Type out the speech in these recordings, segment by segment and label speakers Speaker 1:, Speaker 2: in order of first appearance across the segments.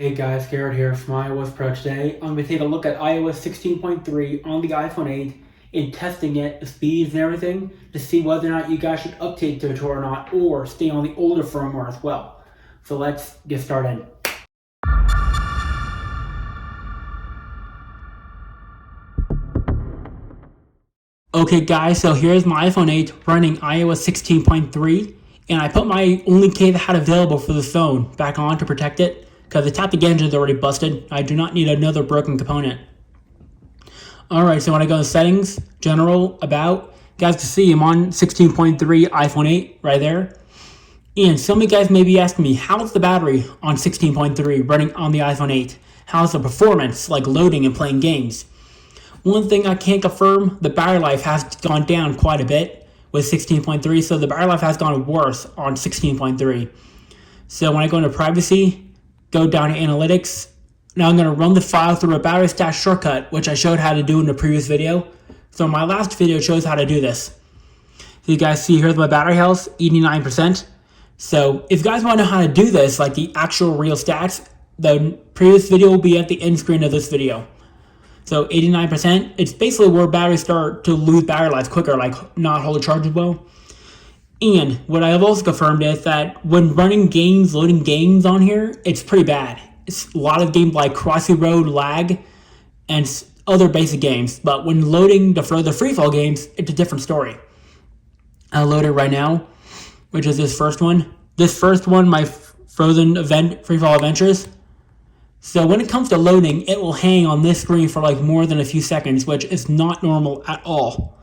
Speaker 1: Hey guys, Garrett here from iOS Pro. Today, I'm going to take a look at iOS 16.3 on the iPhone 8 and testing it, the speeds and everything, to see whether or not you guys should update to it or not, or stay on the older firmware as well. So let's get started. Okay guys, so here's my iPhone 8 running iOS 16.3, and I put my only key that I had available for the phone back on to protect it, because the tapping engine is already busted. I do not need another broken component. Alright, so when I go to settings, general, about, you guys can see I'm on 16.3 iPhone 8 right there. And some of you guys may be asking me, how's the battery on 16.3 running on the iPhone 8? How's the performance, like loading and playing games? One thing I can't confirm, the battery life has gone down quite a bit with 16.3, so the battery life has gone worse on 16.3. So when I go into privacy, go down to analytics, now I'm going to run the file through a battery stash shortcut, which I showed how to do in the previous video. So my last video shows how to do this. So you guys see here's my battery health, 89%. So if you guys want to know how to do this, like the actual real stats, the previous video will be at the end screen of this video. So 89%, it's basically where batteries start to lose battery life quicker, like not hold a charge as well. And what I have also confirmed is that when running games, loading games on here, it's pretty bad. It's a lot of games like Crossy Road lag and other basic games. But when loading the further freefall games, it's a different story. I'll load it right now, which is this first one. This first one, my Frozen event, Freefall Adventures. So when it comes to loading, it will hang on this screen for like more than a few seconds, which is not normal at all.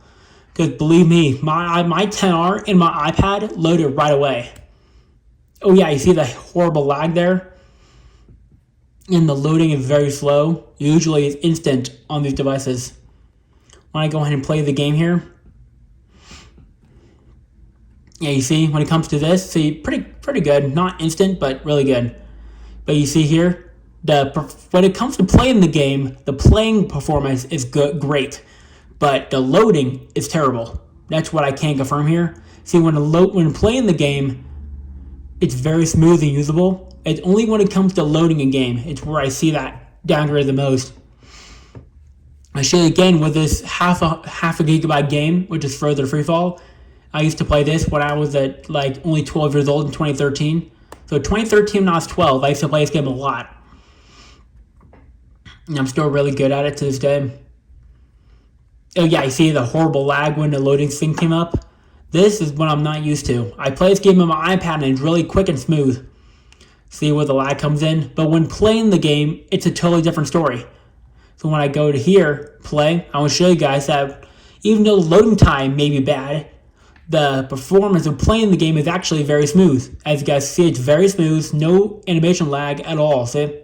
Speaker 1: Because believe me, my 10R and my iPad loaded right away. Oh yeah, you see the horrible lag there? And the loading is very slow. Usually it's instant on these devices. When I go ahead and play the game here, yeah, you see, when it comes to this, see, pretty good. Not instant, but really good. But you see here, when it comes to playing the game, the playing performance is great, but the loading is terrible. That's what I can't confirm here. See, when playing the game, it's very smooth and usable. It's only when it comes to loading a game, it's where I see that downgrade the most. I show you again with this half a gigabyte game, which is Further Freefall. I used to play this when I was at like only 12 years old in 2013. So 2013 when I was 12, I used to play this game a lot. And I'm still really good at it to this day. Oh yeah, you see the horrible lag when the loading thing came up? This is what I'm not used to. I play this game on my iPad and it's really quick and smooth. See where the lag comes in? But when playing the game, it's a totally different story. So when I go to here, play, I want to show you guys that even though the loading time may be bad, the performance of playing the game is actually very smooth. As you guys see, it's very smooth, no animation lag at all, see?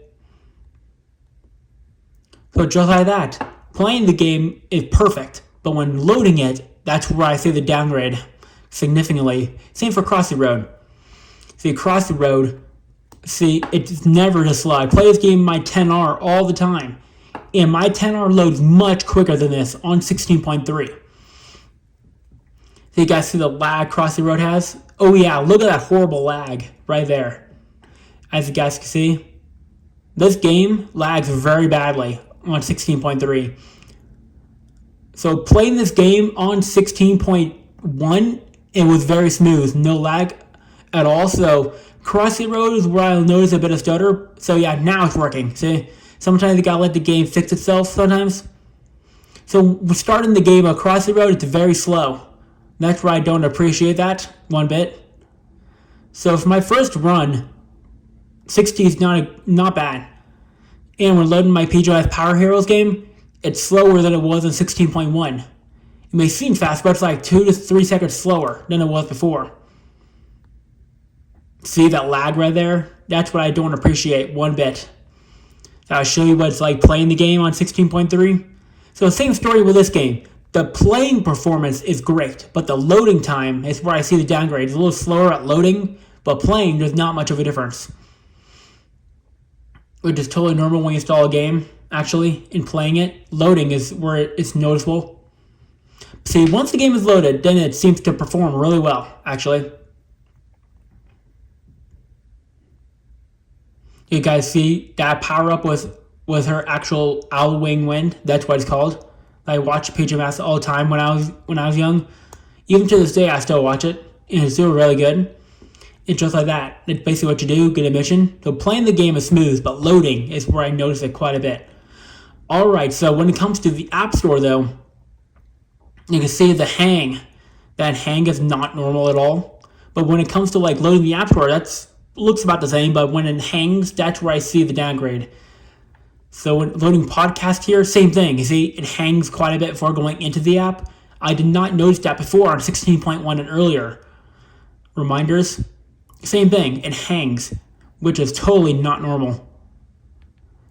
Speaker 1: So just like that, playing the game is perfect, but when loading it, that's where I see the downgrade significantly. Same for Crossy Road. See, Crossy Road, see, it's never this slow. I play this game in my 10R all the time, and my 10R loads much quicker than this on 16.3. So you guys see the lag Crossy Road has? Oh yeah, look at that horrible lag right there. As you guys can see, this game lags very badly on 16.3. So playing this game on 16.1, it was very smooth, no lag at all. So Crossy Road is where I'll notice a bit of stutter. So yeah, now it's working. See, sometimes you gotta let the game fix itself sometimes. So we're starting the game on Crossy Road, it's very slow. That's why I don't appreciate that one bit. So for my first run, 60 is not bad. And when loading my PJF Power Heroes game, it's slower than it was in 16.1. It may seem fast, but it's like 2 to 3 seconds slower than it was before. See that lag right there? That's what I don't appreciate one bit. So I'll show you what it's like playing the game on 16.3. So same story with this game. The playing performance is great, but the loading time is where I see the downgrade. It's a little slower at loading, but playing, there's not much of a difference. Which is totally normal when you install a game, actually, in playing it. Loading is where it's noticeable. See, once the game is loaded, then it seems to perform really well, actually. You guys see that power up with her actual owl wing wind? That's what it's called. I watched PJ Masks all the time when I was young. Even to this day, I still watch it, and it's still really good. It's just like that. It's basically what you do, get a mission. So playing the game is smooth, but loading is where I notice it quite a bit. Alright, so when it comes to the App Store though, you can see the hang. That hang is not normal at all. But when it comes to like loading the App Store, that looks about the same, but when it hangs, that's where I see the downgrade. So when loading podcast here, same thing. You see, it hangs quite a bit before going into the app. I did not notice that before on 16.1 and earlier. Reminders, same thing, it hangs, which is totally not normal.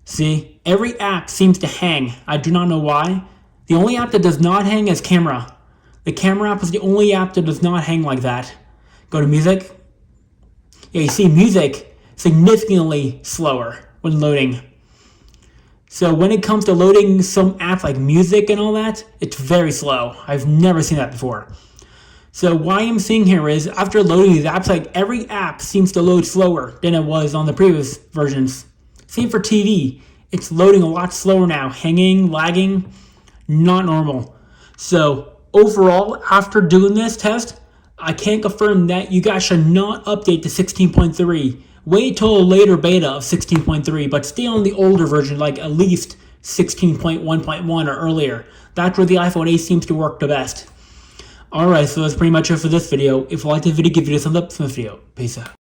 Speaker 1: See, every app seems to hang. I do not know why. The only app that does not hang is Camera. The Camera app is the only app that does not hang like that. Go to Music. Yeah, you see music significantly slower when loading. So when it comes to loading some apps like music and all that, it's very slow. I've never seen that before. So what I'm seeing here is after loading these apps, like every app seems to load slower than it was on the previous versions. Same for TV. It's loading a lot slower now. Hanging, lagging, not normal. So overall, after doing this test, I can confirm that you guys should not update to 16.3. Wait till a later beta of 16.3, but stay on the older version, like at least 16.1.1 or earlier. That's where the iPhone 8 seems to work the best. Alright, so that's pretty much it for this video. If you liked the video, give it a thumbs up for this video. Peace out.